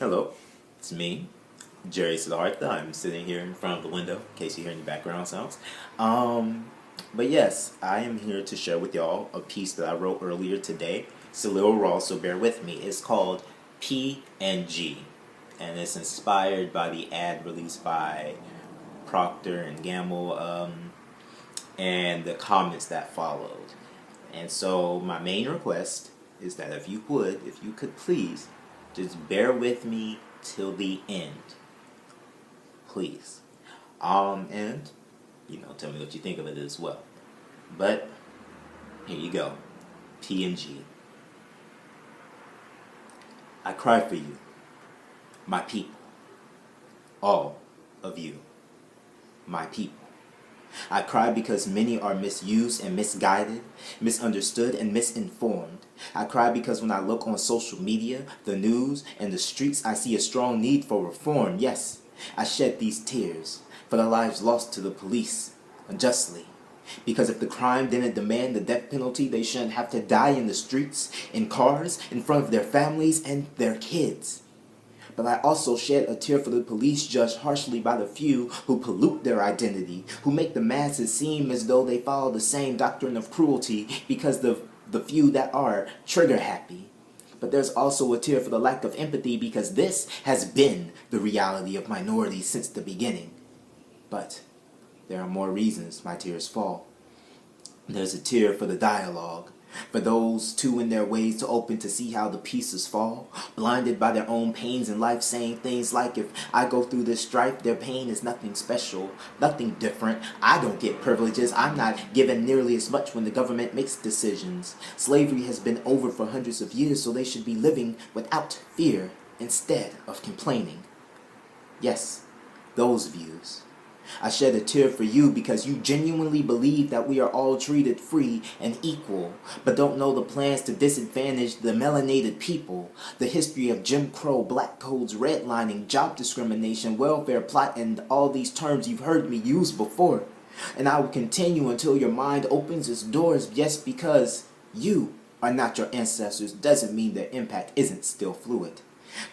Hello, it's me, Siddhartha. I'm sitting here in front of the window in case you hear any background sounds. But yes, I am here to share with y'all a piece that I wrote earlier today. It's a little raw, so bear with me. It's called P&G, and it's inspired by the ad released by Procter&Gamble and the comments that followed. And so my main request is that if you could please, just bear with me till the end, please. And tell me what you think of it as well. But here you go, P&G. I cry for you, my people, all of you, my people. I cry because many are misused and misguided, misunderstood and misinformed. I cry because when I look on social media, the news, and the streets, I see a strong need for reform. Yes, I shed these tears for the lives lost to the police unjustly. Because if the crime didn't demand the death penalty, they shouldn't have to die in the streets, in cars, in front of their families and their kids. But I also shed a tear for the police judged harshly by the few who pollute their identity, who make the masses seem as though they follow the same doctrine of cruelty because the few that are trigger happy. But there's also a tear for the lack of empathy because this has been the reality of minorities since the beginning. But there are more reasons my tears fall. There's a tear for the dialogue, for those too in their ways to open to see how the pieces fall, blinded by their own pains in life, saying things like, if I go through this strife, their pain is nothing special, nothing different. I don't get privileges. I'm not given nearly as much when the government makes decisions. Slavery has been over for hundreds of years, so they should be living without fear instead of complaining. Yes, those views. I shed a tear for you because you genuinely believe that we are all treated free and equal, but don't know the plans to disadvantage the melanated people, the history of Jim Crow, black codes, redlining, job discrimination, welfare plot, and all these terms you've heard me use before. And I will continue until your mind opens its doors. Yes, because you are not your ancestors doesn't mean their impact isn't still fluid.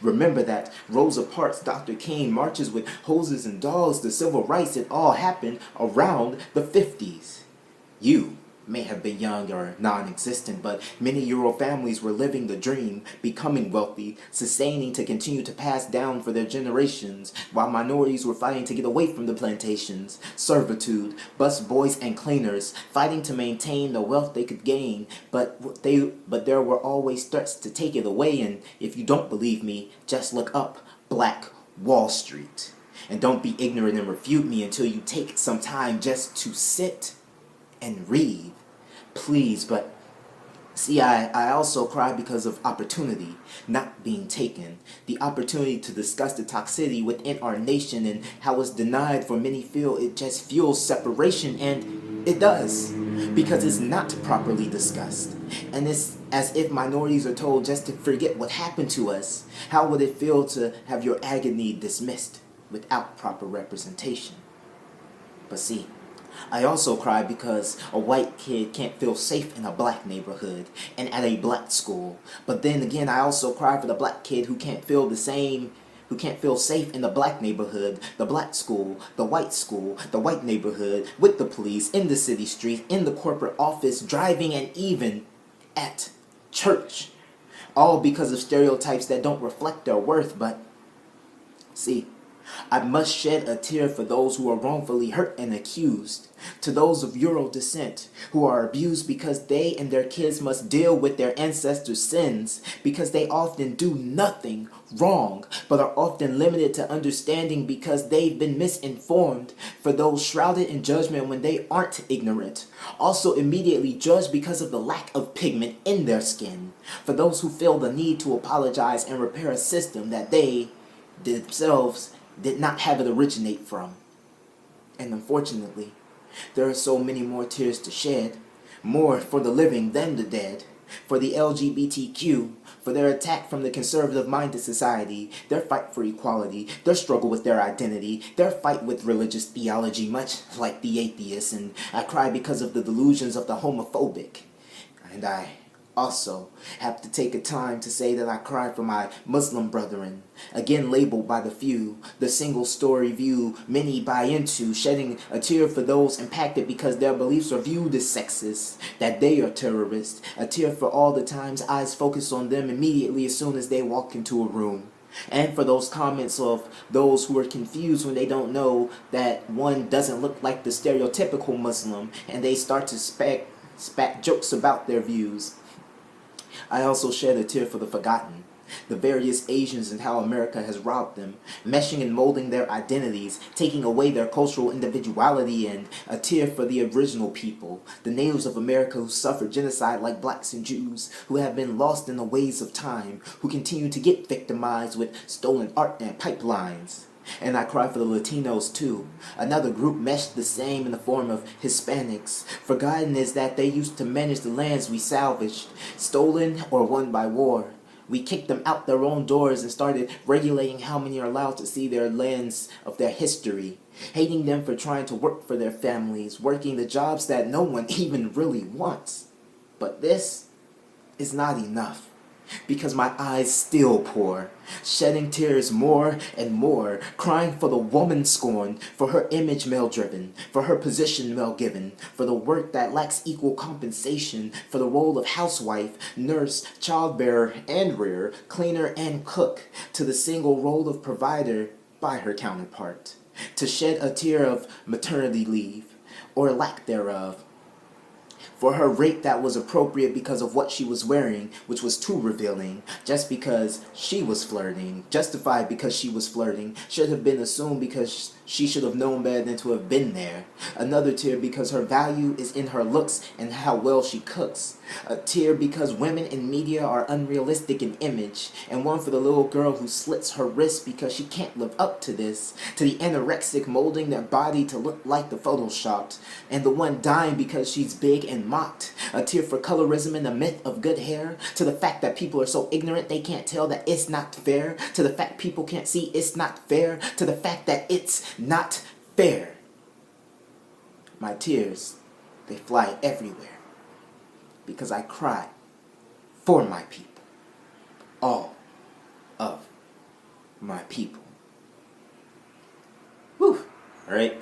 Remember that Rosa Parks, Dr. King, marches with hoses and dolls, the civil rights, it all happened around the 50s. You may have been young or non-existent, but many Euro families were living the dream, becoming wealthy, sustaining to continue to pass down for their generations, while minorities were fighting to get away from the plantations, servitude, bus boys and cleaners, fighting to maintain the wealth they could gain, but there were always threats to take it away. And if you don't believe me, just look up Black Wall Street. And don't be ignorant and refute me until you take some time just to sit and read. Please. But see, I also cry because of opportunity not being taken. The opportunity to discuss the toxicity within our nation and how it's denied, for many feel it just fuels separation, and it does, because it's not properly discussed. And it's as if minorities are told just to forget what happened to us. How would it feel to have your agony dismissed without proper representation? But see, I also cry because a white kid can't feel safe in a black neighborhood and at a black school. But then again, I also cry for the black kid who can't feel safe in the black neighborhood, the black school, the white neighborhood, with the police, in the city street, in the corporate office, driving, and even at church. All because of stereotypes that don't reflect their worth. But see, I must shed a tear for those who are wrongfully hurt and accused, to those of Euro descent who are abused because they and their kids must deal with their ancestors' sins, because they often do nothing wrong, but are often limited to understanding because they've been misinformed, for those shrouded in judgment when they aren't ignorant, also immediately judged because of the lack of pigment in their skin, for those who feel the need to apologize and repair a system that they themselves did not have it originate from. And unfortunately, there are so many more tears to shed, more for the living than the dead, for the LGBTQ, for their attack from the conservative-minded society, their fight for equality, their struggle with their identity, their fight with religious theology, much like the atheists. And I cry because of the delusions of the homophobic. And I Also, have to take a time to say that I cry for my Muslim brethren, again labeled by the few, the single-story view many buy into, shedding a tear for those impacted because their beliefs are viewed as sexist, that they are terrorists, a tear for all the times eyes focus on them immediately as soon as they walk into a room. And for those comments of those who are confused when they don't know that one doesn't look like the stereotypical Muslim and they start to spat jokes about their views. I also shed a tear for the forgotten, the various Asians and how America has robbed them, meshing and molding their identities, taking away their cultural individuality, and a tear for the original people, the natives of America who suffered genocide like blacks and Jews, who have been lost in the waves of time, who continue to get victimized with stolen art and pipelines. And I cry for the Latinos too, another group meshed the same in the form of Hispanics. Forgotten is that they used to manage the lands we salvaged, stolen or won by war. We kicked them out their own doors and started regulating how many are allowed to see their lands of their history, hating them for trying to work for their families, working the jobs that no one even really wants. But this is not enough, because my eyes still pour, shedding tears more and more, crying for the woman scorned, for her image male-driven, for her position male-given, for the work that lacks equal compensation, for the role of housewife, nurse, childbearer, and rearer, cleaner, and cook, to the single role of provider by her counterpart, to shed a tear of maternity leave, or lack thereof, for her rape that was appropriate because of what she was wearing, which was too revealing, just because she was flirting, justified because she was flirting, should have been assumed because she should have known better than to have been there. Another tear because her value is in her looks and how well she cooks. A tear because women in media are unrealistic in image, and one for the little girl who slits her wrist because she can't live up to this, to the anorexic molding their body to look like the photoshopped, and the one dying because she's big and mocked. A tear for colorism and the myth of good hair, to the fact that people are so ignorant they can't tell that it's not fair, to the fact people can't see it's not fair, to the fact that it's not fair. My tears, they fly everywhere, because I cry for my people, all of my people. Whew. Alright,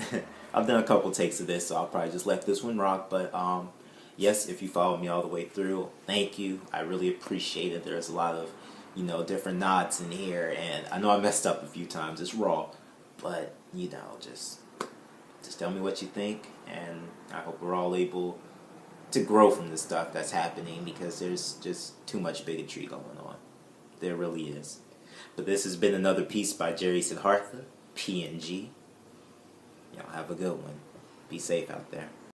I've done a couple takes of this, so I'll probably just let this one rock, but yes, if you followed me all the way through, thank you. I really appreciate it. There's a lot of, different nods in here, and I know I messed up a few times. It's raw, but, just tell me what you think, and I hope we're all able to grow from the stuff that's happening, because there's just too much bigotry going on. There really is. But this has been another piece by Siddhartha, PNG. Y'all have a good one. Be safe out there.